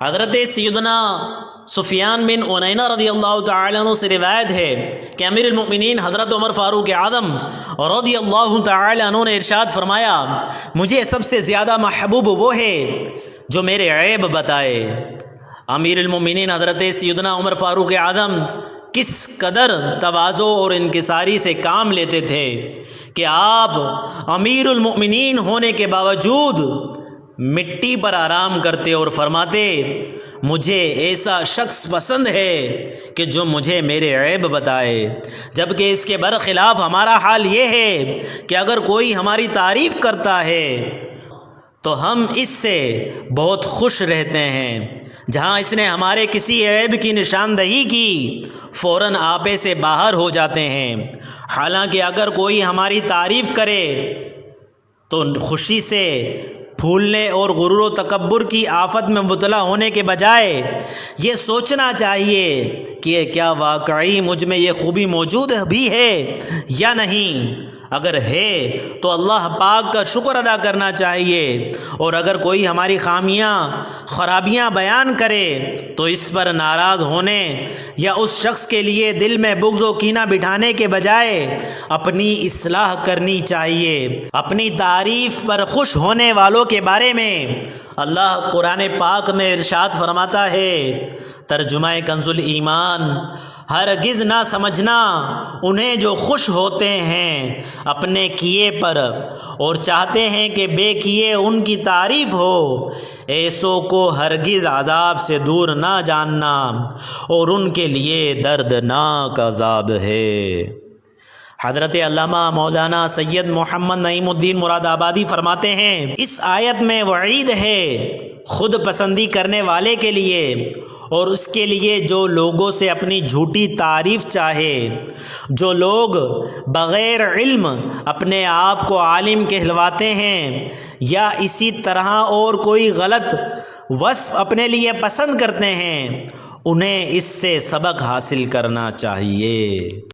حضرت سیدنا سفیان بن عینہ رضی اللہ تعالیٰ عنہ سے روایت ہے کہ امیر المؤمنین حضرت عمر فاروق اعظم رضی اللہ تعالیٰ عنہ نے ارشاد فرمایا، مجھے سب سے زیادہ محبوب وہ ہے جو میرے عیب بتائے۔ امیر المؤمنین حضرت سیدنا عمر فاروق اعظم کس قدر تواضع اور انکساری سے کام لیتے تھے کہ آپ امیر المؤمنین ہونے کے باوجود مٹی پر آرام کرتے اور فرماتے، مجھے ایسا شخص پسند ہے کہ جو مجھے میرے عیب بتائے۔ جبکہ اس کے برخلاف ہمارا حال یہ ہے کہ اگر کوئی ہماری تعریف کرتا ہے تو ہم اس سے بہت خوش رہتے ہیں، جہاں اس نے ہمارے کسی عیب کی نشاندہی کی فوراً آپے سے باہر ہو جاتے ہیں۔ حالانکہ اگر کوئی ہماری تعریف کرے تو خوشی سے پھولنے اور غرور و تکبر کی آفت میں مبتلا ہونے کے بجائے یہ سوچنا چاہیے کہ کیا واقعی مجھ میں یہ خوبی موجود بھی ہے یا نہیں۔ اگر ہے تو اللہ پاک کا شکر ادا کرنا چاہیے، اور اگر کوئی ہماری خرابیاں بیان کرے تو اس پر ناراض ہونے یا اس شخص کے لیے دل میں بغض و کینہ بٹھانے کے بجائے اپنی اصلاح کرنی چاہیے۔ اپنی تعریف پر خوش ہونے والوں کے بارے میں اللہ قرآن پاک میں ارشاد فرماتا ہے، ترجمہ کنز الایمان، ہرگز نہ سمجھنا انہیں جو خوش ہوتے ہیں اپنے کیے پر اور چاہتے ہیں کہ بے کیے ان کی تعریف ہو، ایسوں کو ہرگز عذاب سے دور نہ جاننا، اور ان کے لیے دردناک عذاب ہے۔ حضرت علامہ مولانا سید محمد نعیم الدین مراد آبادی فرماتے ہیں، اس آیت میں وعید ہے خود پسندی کرنے والے کے لیے اور اس کے لیے جو لوگوں سے اپنی جھوٹی تعریف چاہے۔ جو لوگ بغیر علم اپنے آپ کو عالم کہلواتے ہیں یا اسی طرح اور کوئی غلط وصف اپنے لیے پسند کرتے ہیں، انہیں اس سے سبق حاصل کرنا چاہیے۔